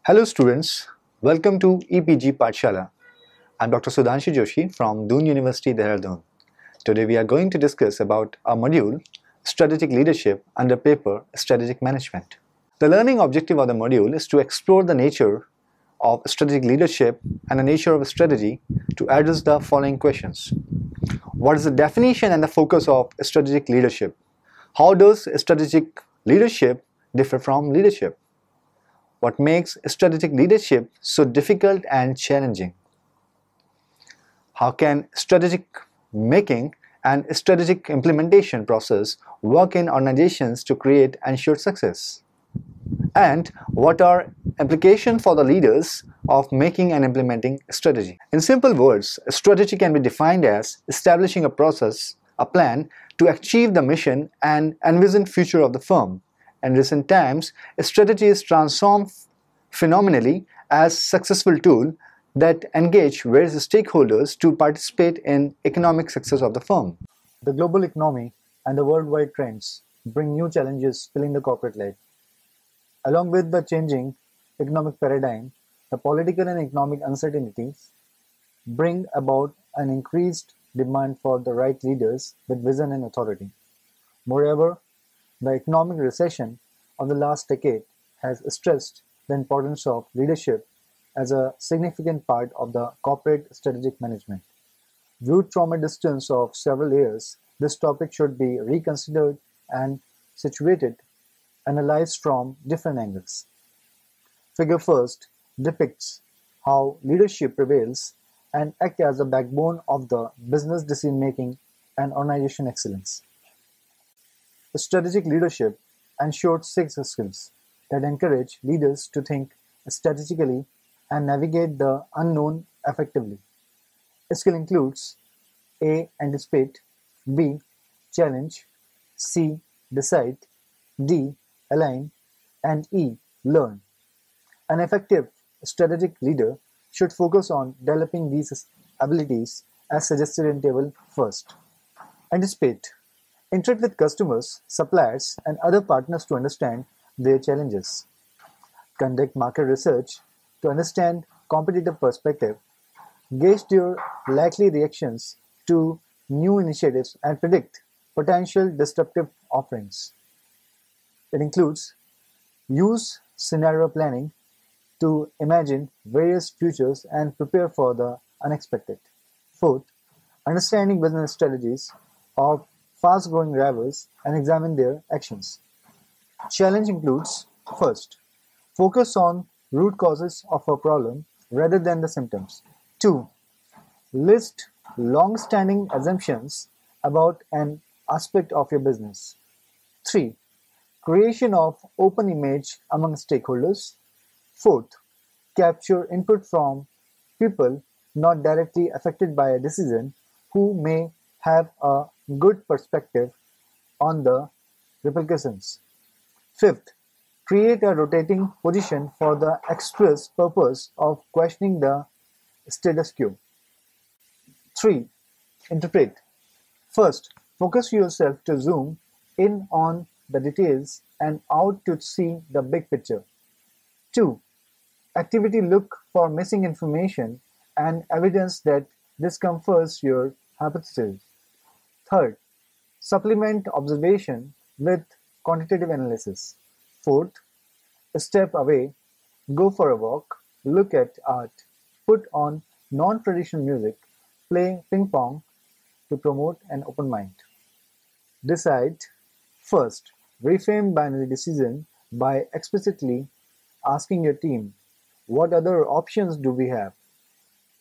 Hello students, welcome to EPG Pathshala. I'm Dr. Sudhanshu Joshi from Doon University, Dehradun. Today we are going to discuss about a module, Strategic Leadership under paper Strategic Management. The learning objective of the module is to explore the nature of strategic leadership and the nature of strategy to address the following questions. What is the definition and the focus of strategic leadership? How does strategic leadership differ from leadership? What makes strategic leadership so difficult and challenging? How can strategic making and strategic implementation process work in organizations to create and ensure success? And what are implications for the leaders of making and implementing strategy? In simple words, strategy can be defined as establishing a process, a plan to achieve the mission and envision future of the firm. In recent times, strategy is transformed phenomenally as successful tool that engage various stakeholders to participate in economic success of the firm. The global economy and the worldwide trends bring new challenges filling the corporate life. Along with the changing economic paradigm, the political and economic uncertainties bring about an increased demand for the right leaders with vision and authority. Moreover, the economic recession of the last decade has stressed the importance of leadership as a significant part of the corporate strategic management. Viewed from a distance of several years, this topic should be reconsidered and analyzed from different angles. Figure first depicts how leadership prevails and acts as the backbone of the business decision-making and organization excellence. Strategic leadership ensures six skills that encourage leaders to think strategically and navigate the unknown effectively. A skill includes A. Anticipate, B. Challenge, C. Decide, D. Align, and E. Learn. An effective strategic leader should focus on developing these abilities as suggested in table first. Anticipate. Interact with customers, suppliers, and other partners to understand their challenges. Conduct market research to understand competitive perspective. Gauge their likely reactions to new initiatives and predict potential disruptive offerings. It includes use scenario planning to imagine various futures and prepare for the unexpected. Fourth, understanding business strategies of fast-growing rivals and examine their actions. Challenge includes, first, focus on root causes of a problem rather than the symptoms. 2. List long-standing assumptions about an aspect of your business. 3. Creation of open image among stakeholders. 4th, capture input from people not directly affected by a decision who may have a good perspective on the repercussions. 5th, create a rotating position for the express purpose of questioning the status quo. 3. Interpret. First, focus yourself to zoom in on the details and out to see the big picture. 2. Activity look for missing information and evidence that discomforts your hypothesis. Third, supplement observation with quantitative analysis. Fourth, step away, go for a walk, look at art, put on non-traditional music, play ping pong to promote an open mind. Decide. First, reframe binary decision by explicitly asking your team, what other options do we have?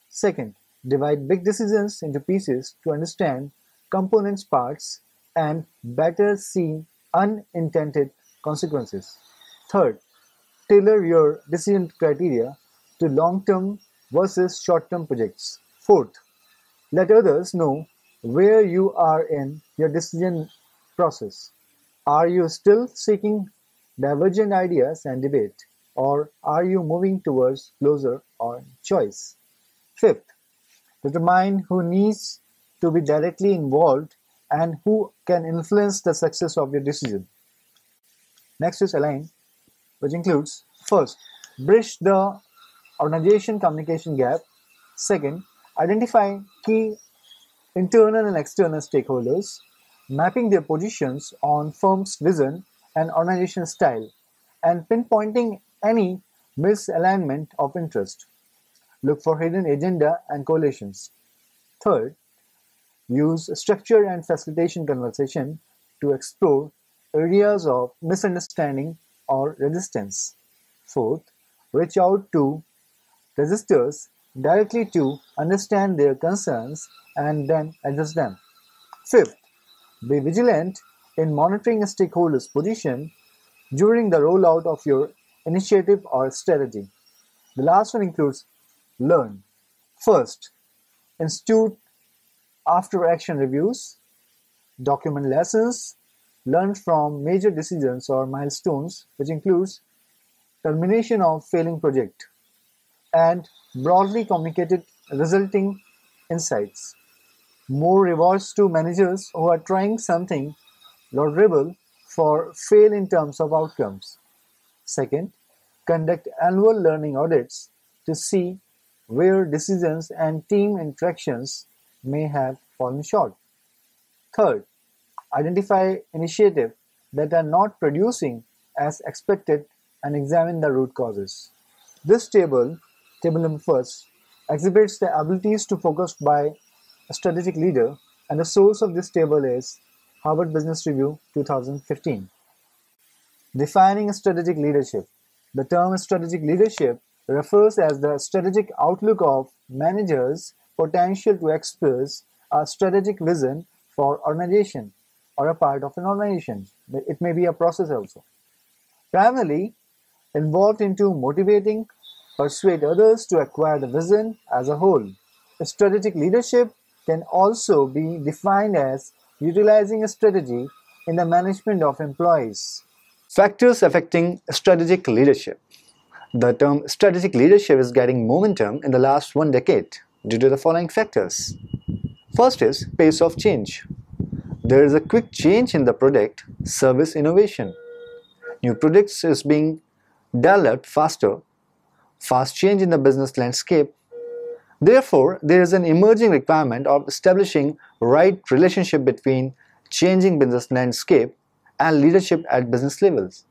Second, divide big decisions into pieces to understand components parts and better see unintended consequences. Third, tailor your decision criteria to long-term versus short-term projects. Fourth, let others know where you are in your decision process. Are you still seeking divergent ideas and debate, or are you moving towards closer or choice? Fifth, determine who needs to be directly involved and who can influence the success of your decision. Next is align, which includes first, bridge the organization communication gap. Second, identify key internal and external stakeholders, mapping their positions on firm's vision and organization style, and pinpointing any misalignment of interest. Look for hidden agenda and correlations. Third, use structure and facilitation conversation to explore areas of misunderstanding or resistance. Fourth, reach out to resistors directly to understand their concerns and then address them. Fifth, be vigilant in monitoring a stakeholder's position during the rollout of your initiative or strategy. The last one includes learn. First, institute after action reviews, document lessons learned from major decisions or milestones, which includes termination of failing project, and broadly communicated resulting insights. More rewards to managers who are trying something laudable for fail in terms of outcomes. Second, conduct annual learning audits to see where decisions and team interactions may have fallen short. Third, identify initiatives that are not producing as expected and examine the root causes. This table number first, exhibits the abilities to focus by a strategic leader, and the source of this table is Harvard Business Review 2015. Defining strategic leadership. The term strategic leadership refers as the strategic outlook of managers' potential to express a strategic vision for organization or a part of an organization. It may be a process also. Primarily involved into motivating, persuade others to acquire the vision as a whole. Strategic leadership can also be defined as utilizing a strategy in the management of employees. Factors affecting strategic leadership. The term strategic leadership is getting momentum in the last 1 decade due to the following factors. First is pace of change. There is a quick change in the product service innovation. New products is being developed faster, fast change in the business landscape. Therefore, there is an emerging requirement of establishing right relationship between changing business landscape and leadership at business levels.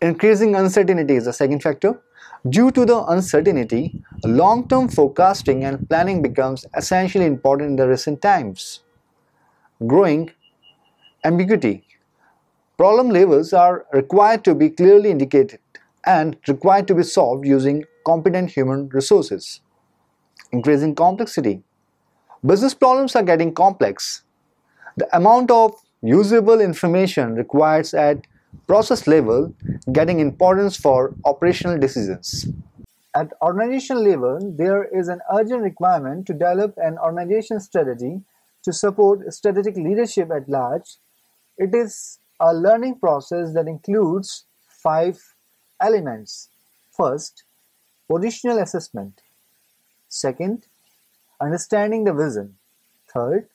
Increasing uncertainty is the second factor. Due to the uncertainty, long-term forecasting and planning becomes essentially important in the recent times. Growing ambiguity. Problem levels are required to be clearly indicated and required to be solved using competent human resources. Increasing complexity. Business problems are getting complex. The amount of usable information required at process level getting importance for operational decisions. At organization level, there is an urgent requirement to develop an organization strategy to support strategic leadership at large. It is a learning process that includes 5 elements. First, positional assessment. Second, understanding the vision. Third,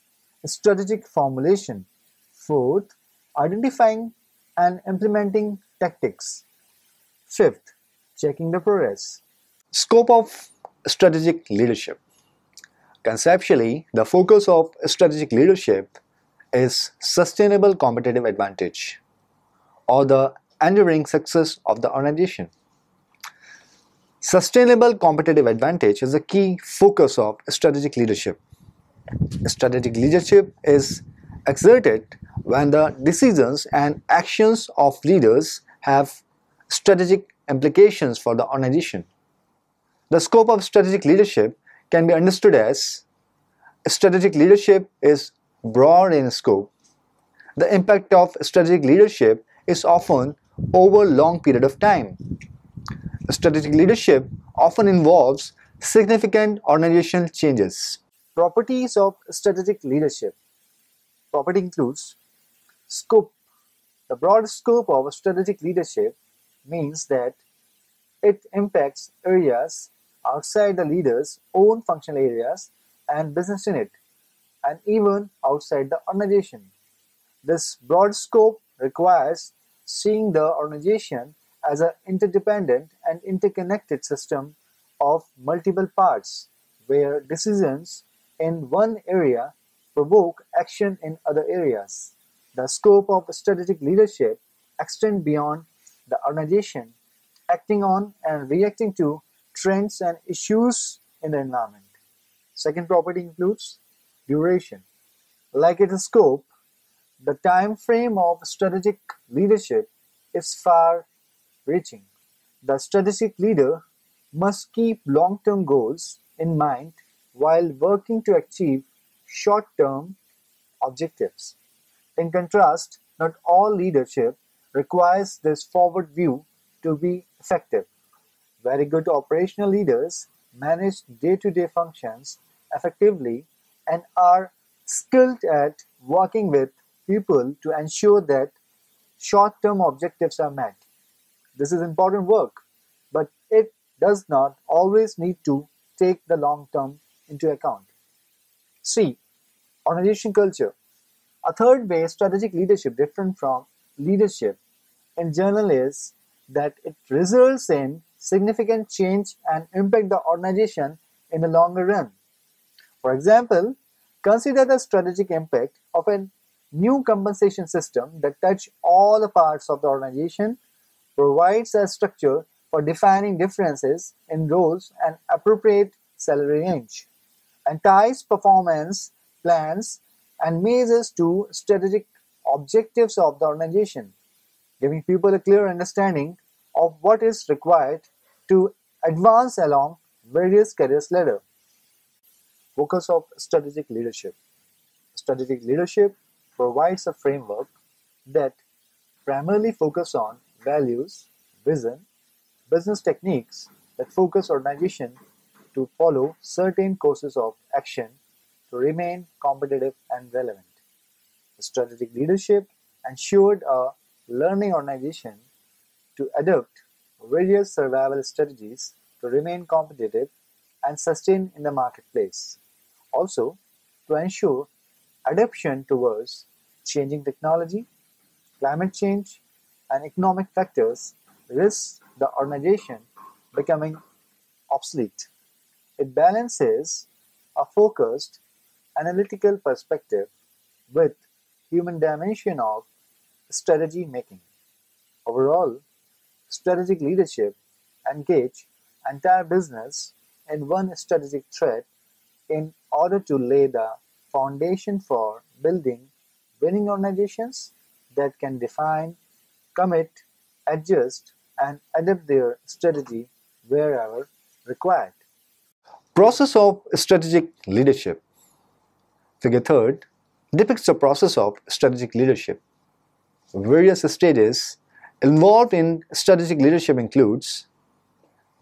strategic formulation. Fourth, identifying and implementing tactics. Fifth, checking the progress. Scope of strategic leadership. Conceptually, the focus of strategic leadership is sustainable competitive advantage or the enduring success of the organization. Sustainable competitive advantage is a key focus of strategic leadership. Strategic leadership is exerted when the decisions and actions of leaders have strategic implications for the organization. The scope of strategic leadership can be understood as strategic leadership is broad in scope. The impact of strategic leadership is often over a long period of time. Strategic leadership often involves significant organizational changes. Properties of strategic leadership. Property includes scope. The broad scope of strategic leadership means that it impacts areas outside the leader's own functional areas and business unit, and even outside the organization. This broad scope requires seeing the organization as an interdependent and interconnected system of multiple parts, where decisions in one area provoke action in other areas. The scope of strategic leadership extends beyond the organization, acting on and reacting to trends and issues in the environment. Second property includes duration. Like its scope, the time frame of strategic leadership is far-reaching. The strategic leader must keep long-term goals in mind while working to achieve short-term objectives. In contrast, not all leadership requires this forward view to be effective. Very good operational leaders manage day-to-day functions effectively and are skilled at working with people to ensure that short-term objectives are met. This is important work, but it does not always need to take the long term into account. C. Organization culture. A third way strategic leadership different from leadership in general is that it results in significant change and impact the organization in the longer run. For example, consider the strategic impact of a new compensation system that touches all the parts of the organization, provides a structure for defining differences in roles and appropriate salary range, and ties performance plans and measures to strategic objectives of the organization, giving people a clear understanding of what is required to advance along various careers ladder. Focus of strategic leadership. Strategic leadership provides a framework that primarily focus on values, vision, business techniques that focus organization to follow certain courses of action to remain competitive and relevant. Strategic leadership ensured a learning organization to adopt various survival strategies to remain competitive and sustain in the marketplace. Also, to ensure adaptation towards changing technology, climate change, and economic factors risk the organization becoming obsolete. It balances a focused, analytical perspective with human dimension of strategy making. Overall, strategic leadership engage entire business in one strategic thread in order to lay the foundation for building winning organizations that can define, commit, adjust, and adapt their strategy wherever required. Process of strategic leadership. Figure third depicts the process of strategic leadership. Various stages involved in strategic leadership includes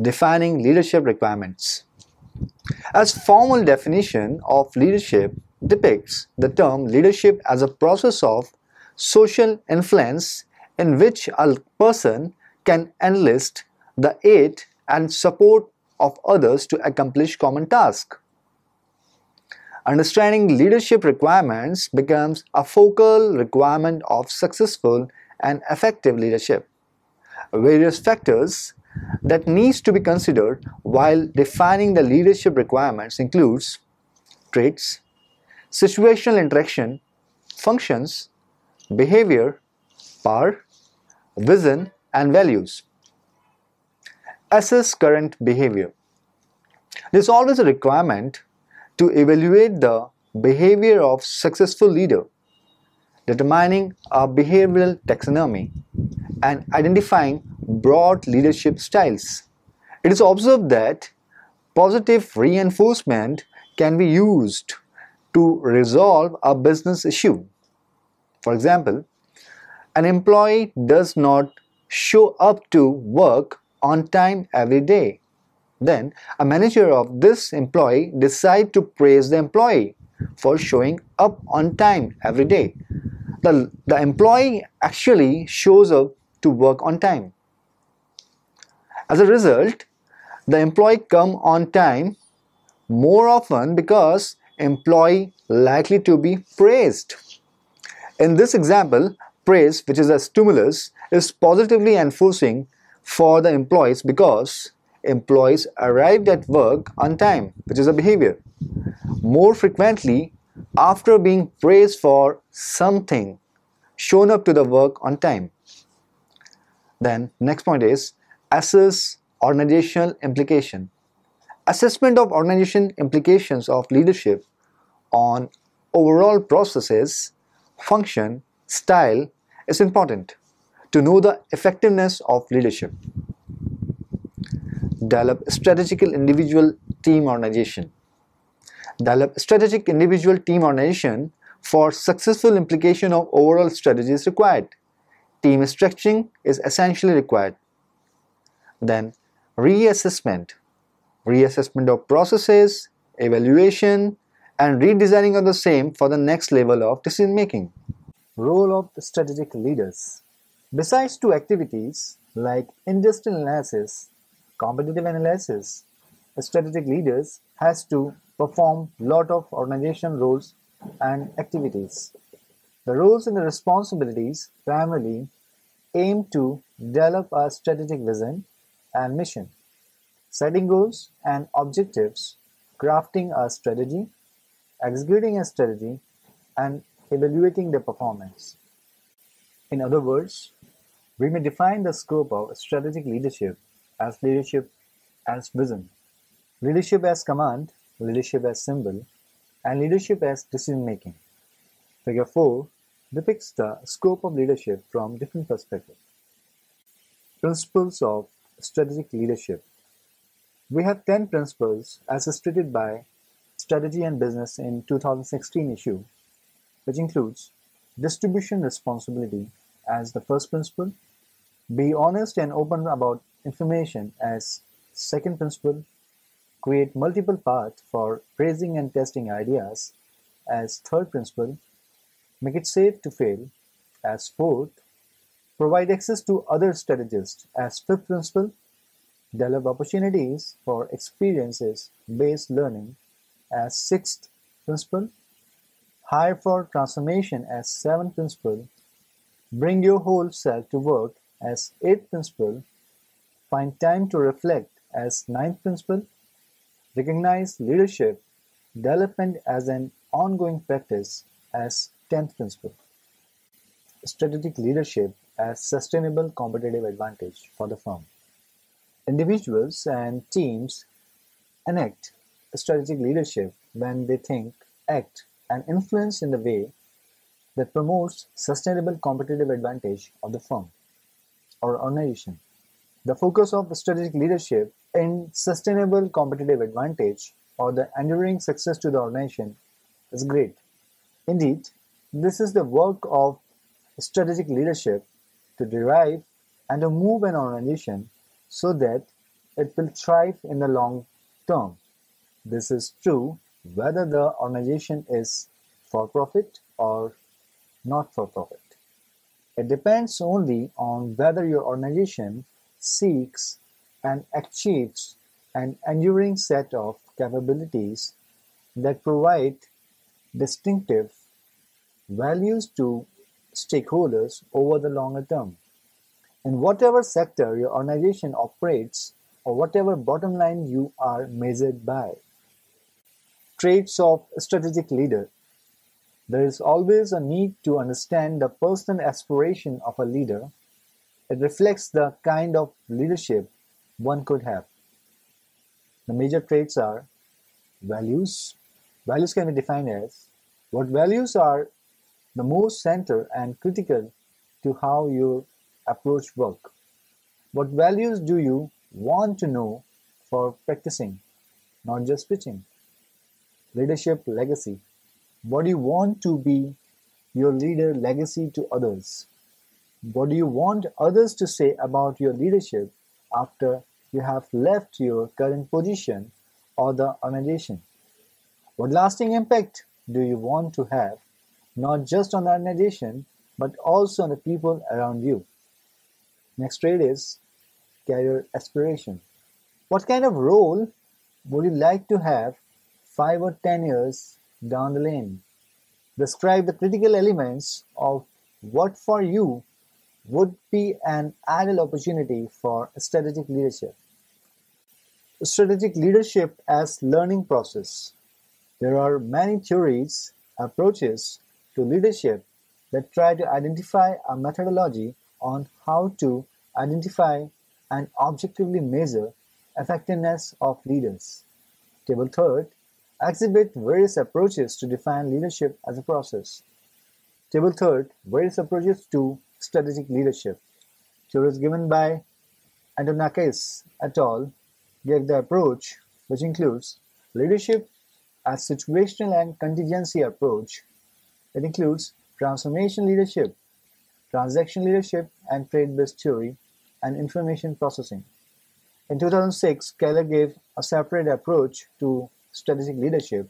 defining leadership requirements. As formal definition of leadership depicts the term leadership as a process of social influence in which a person can enlist the aid and support of others to accomplish common tasks. Understanding leadership requirements becomes a focal requirement of successful and effective leadership. Various factors that needs to be considered while defining the leadership requirements includes traits, situational interaction, functions, behavior, power, vision, and values. Assess current behavior. There is always a requirement to evaluate the behavior of successful leader, determining a behavioral taxonomy and identifying broad leadership styles. It is observed that positive reinforcement can be used to resolve a business issue. For example, an employee does not show up to work on time every day. Then a manager of this employee decides to praise the employee for showing up on time every day. The employee actually shows up to work on time. As a result, the employee come on time more often because employee likely to be praised. In this example, praise, which is a stimulus, is positively enforcing for the employees because employees arrived at work on time, which is a behavior. More frequently, after being praised for something, shown up to the work on time. Then next point is assess organizational implication. Assessment of organization implications of leadership on overall processes, function, style is important to know the effectiveness of leadership. Develop strategical individual team organization. Develop strategic individual team organization for successful implication of overall strategy is required. Team structuring is essentially required. Then reassessment. Reassessment of processes, evaluation, and redesigning of the same for the next level of decision making. Role of the strategic leaders. Besides two activities like industrial analysis, competitive analysis, a strategic leaders has to perform lot of organization roles and activities. The roles and the responsibilities primarily aim to develop a strategic vision and mission, setting goals and objectives, crafting a strategy, executing a strategy, and evaluating the performance. In other words, we may define the scope of strategic leadership as vision, leadership as command, leadership as symbol, and leadership as decision making. Figure 4 depicts the scope of leadership from different perspectives. Principles of strategic leadership. We have 10 principles as stated by Strategy and Business in 2016 issue, which includes distribution responsibility as the first principle, be honest and open about information as second principle, create multiple paths for praising and testing ideas as third principle, make it safe to fail as fourth, provide access to other strategists as fifth principle, develop opportunities for experiences-based learning as sixth principle, hire for transformation as seventh principle, bring your whole self to work as eighth principle, find time to reflect as ninth principle, recognize leadership development as an ongoing practice as 10th principle. Strategic leadership as sustainable competitive advantage for the firm. Individuals and teams enact strategic leadership when they think, act, and influence in the way that promotes sustainable competitive advantage of the firm or organization. The focus of strategic leadership in sustainable competitive advantage or the enduring success to the organization is great. Indeed, this is the work of strategic leadership to derive and to move an organization so that it will thrive in the long term. This is true whether the organization is for profit or not for profit. It depends only on whether your organization seeks and achieves an enduring set of capabilities that provide distinctive values to stakeholders over the longer term. In whatever sector your organization operates or whatever bottom line you are measured by. Traits of a strategic leader. There is always a need to understand the personal aspiration of a leader. It reflects the kind of leadership one could have. The major traits are values. Values can be defined as what values are the most central and critical to how you approach work. What values do you want to know for practicing, not just preaching? Leadership legacy. What do you want to be your leader legacy to others? What do you want others to say about your leadership after you have left your current position or the organization? What lasting impact do you want to have, not just on the organization, but also on the people around you? Next trait is career aspiration. What kind of role would you like to have 5 or 10 years down the lane? Describe the critical elements of what for you would be an ideal opportunity for strategic leadership. Strategic leadership as learning process. There are many theories, approaches to leadership that try to identify a methodology on how to identify and objectively measure effectiveness of leaders. Table third exhibit various approaches to define leadership as a process. Table third various approaches to strategic leadership. Theories given by Antonakis et al. Gave the approach, which includes leadership as situational and contingency approach. It includes transformation leadership, transaction leadership, and trade-based theory, and information processing. In 2006, Keller gave a separate approach to strategic leadership,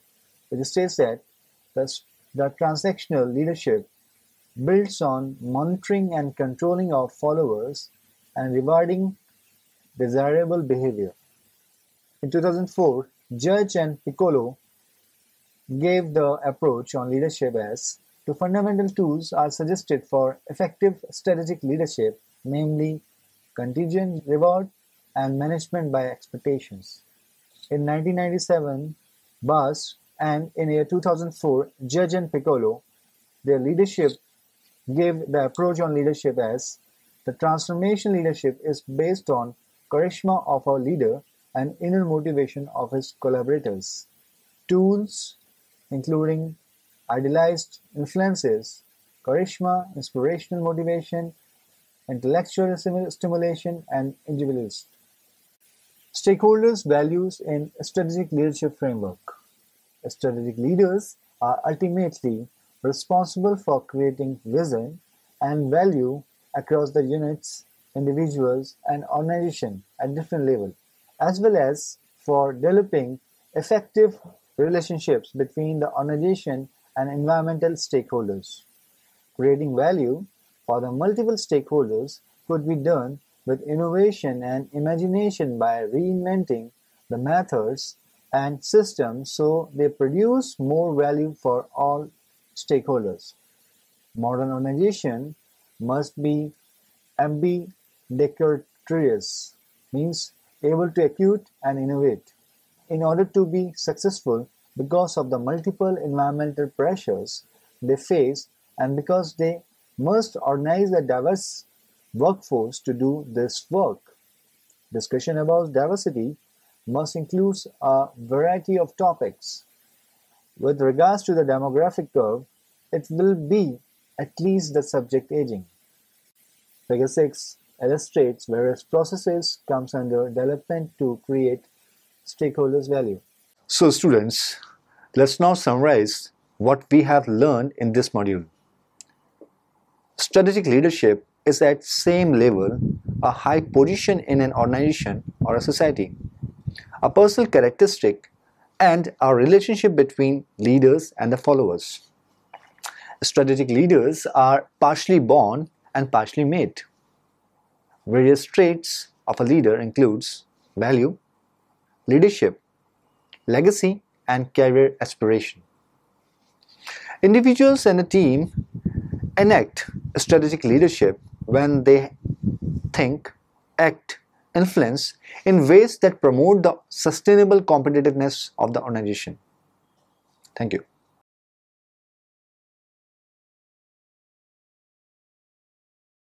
which states that the transactional leadership builds on monitoring and controlling of followers and rewarding desirable behavior. In 2004, Judge and Piccolo gave the approach on leadership as two fundamental tools are suggested for effective strategic leadership, namely contingent reward and management by expectations. In 1997, Bass and in year 2004, Judge and Piccolo, their leadership gave the approach on leadership as the transformation leadership is based on charisma of our leader and inner motivation of his collaborators. Tools including idealized influences, charisma, inspirational motivation, intellectual stimulation, and individualism. Stakeholders' values in strategic leadership framework. Strategic leaders are ultimately responsible for creating vision and value across the units, individuals, and organization at different levels, as well as for developing effective relationships between the organization and environmental stakeholders. Creating value for the multiple stakeholders could be done with innovation and imagination by reinventing the methods and systems so they produce more value for all stakeholders. Modern organization must be ambidextrous, means able to execute and innovate. In order to be successful because of the multiple environmental pressures they face and because they must organize a diverse workforce to do this work. Discussion about diversity must include a variety of topics. With regards to the demographic curve, it will be at least the subject aging. Figure 6 illustrates various processes comes under development to create stakeholders' value. So students, let's now summarize what we have learned in this module. Strategic leadership is at same level a high position in an organization or a society, a personal characteristic, and a relationship between leaders and the followers. Strategic leaders are partially born and partially made. Various traits of a leader includes value, leadership, legacy, and career aspiration. Individuals and a team enact strategic leadership when they think, act, influence in ways that promote the sustainable competitiveness of the organization. Thank you.